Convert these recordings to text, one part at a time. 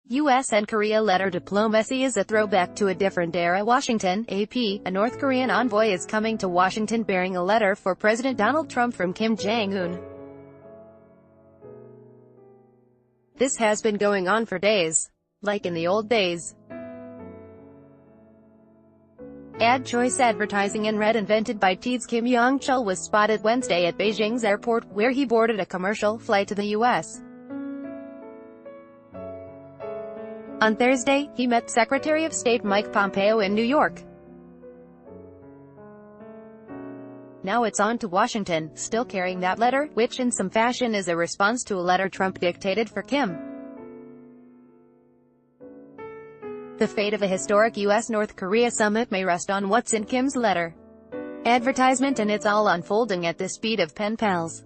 US and Korea letter diplomacy is a throwback to a different era. Washington, AP, a North Korean envoy is coming to Washington bearing a letter for President Donald Trump from Kim Jong-un. This has been going on for days. Like in the old days. Ad choice advertising in red invented by T's Kim Yong-chul was spotted Wednesday at Beijing's airport, where he boarded a commercial flight to the U.S. On Thursday, he met Secretary of State Mike Pompeo in New York. Now it's on to Washington, still carrying that letter, which in some fashion is a response to a letter Trump dictated for Kim. The fate of a historic US-North Korea summit may rest on what's in Kim's letter. Advertisement, and it's all unfolding at the speed of pen pals.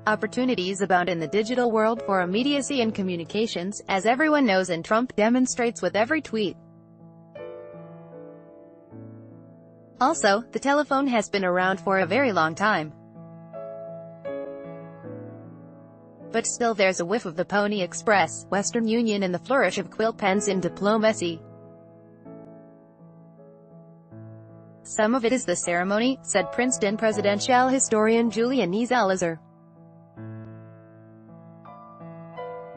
Opportunities abound in the digital world for immediacy and communications, as everyone knows, and Trump demonstrates with every tweet. Also, the telephone has been around for a very long time. But still there's a whiff of the Pony Express, Western Union, and the flourish of quill pens in diplomacy. Some of it is the ceremony, said Princeton presidential historian Julian E. Zelizer.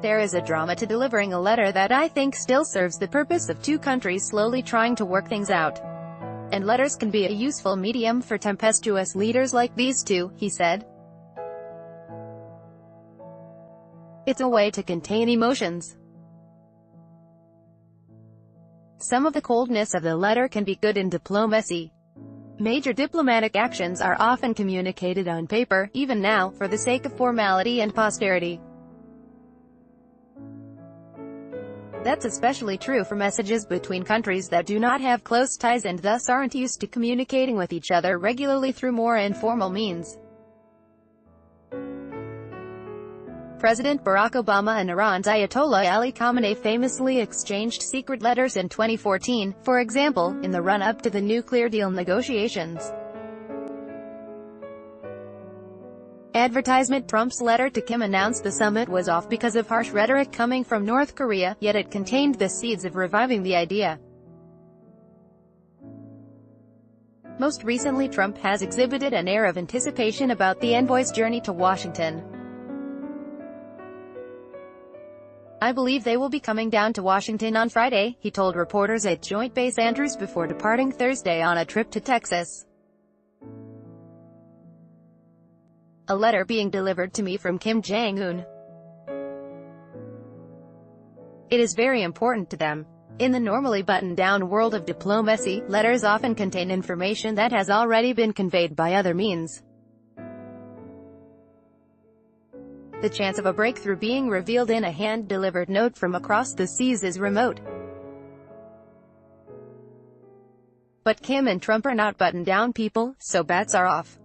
There is a drama to delivering a letter that I think still serves the purpose of two countries slowly trying to work things out. And letters can be a useful medium for tempestuous leaders like these two, he said. It's a way to contain emotions. Some of the coldness of the letter can be good in diplomacy. Major diplomatic actions are often communicated on paper, even now, for the sake of formality and posterity. That's especially true for messages between countries that do not have close ties and thus aren't used to communicating with each other regularly through more informal means. President Barack Obama and Iran's Ayatollah Ali Khamenei famously exchanged secret letters in 2014, for example, in the run-up to the nuclear deal negotiations. Advertisement. Trump's letter to Kim announced the summit was off because of harsh rhetoric coming from North Korea, yet it contained the seeds of reviving the idea. Most recently, Trump has exhibited an air of anticipation about the envoy's journey to Washington. I believe they will be coming down to Washington on Friday, he told reporters at Joint Base Andrews before departing Thursday on a trip to Texas. A letter being delivered to me from Kim Jong-un. It is very important to them. In the normally buttoned-down world of diplomacy, letters often contain information that has already been conveyed by other means. The chance of a breakthrough being revealed in a hand-delivered note from across the seas is remote. But Kim and Trump are not buttoned-down people, so bets are off.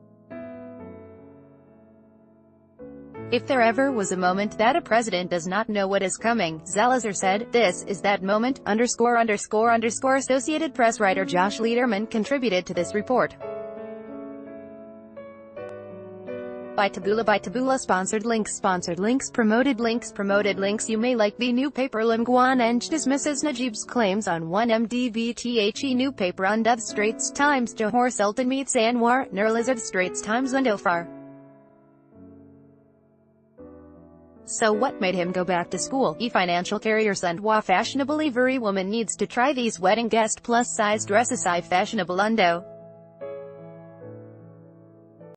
If there ever was a moment that a president does not know what is coming, Zelizer said, this is that moment. Associated Press writer Josh Lederman contributed to this report. By Taboola Sponsored links Promoted links You may like the new paper Limguan Eng dismisses Najib's claims on 1MDB new paper Undov Straits Times Johor Sultan meets Anwar, Nurlizard Straits Times Undofar. So what made him go back to school? E-financial carrier Sandhwa fashionable every woman needs to try these wedding guest plus size dresses. I fashionable Undo.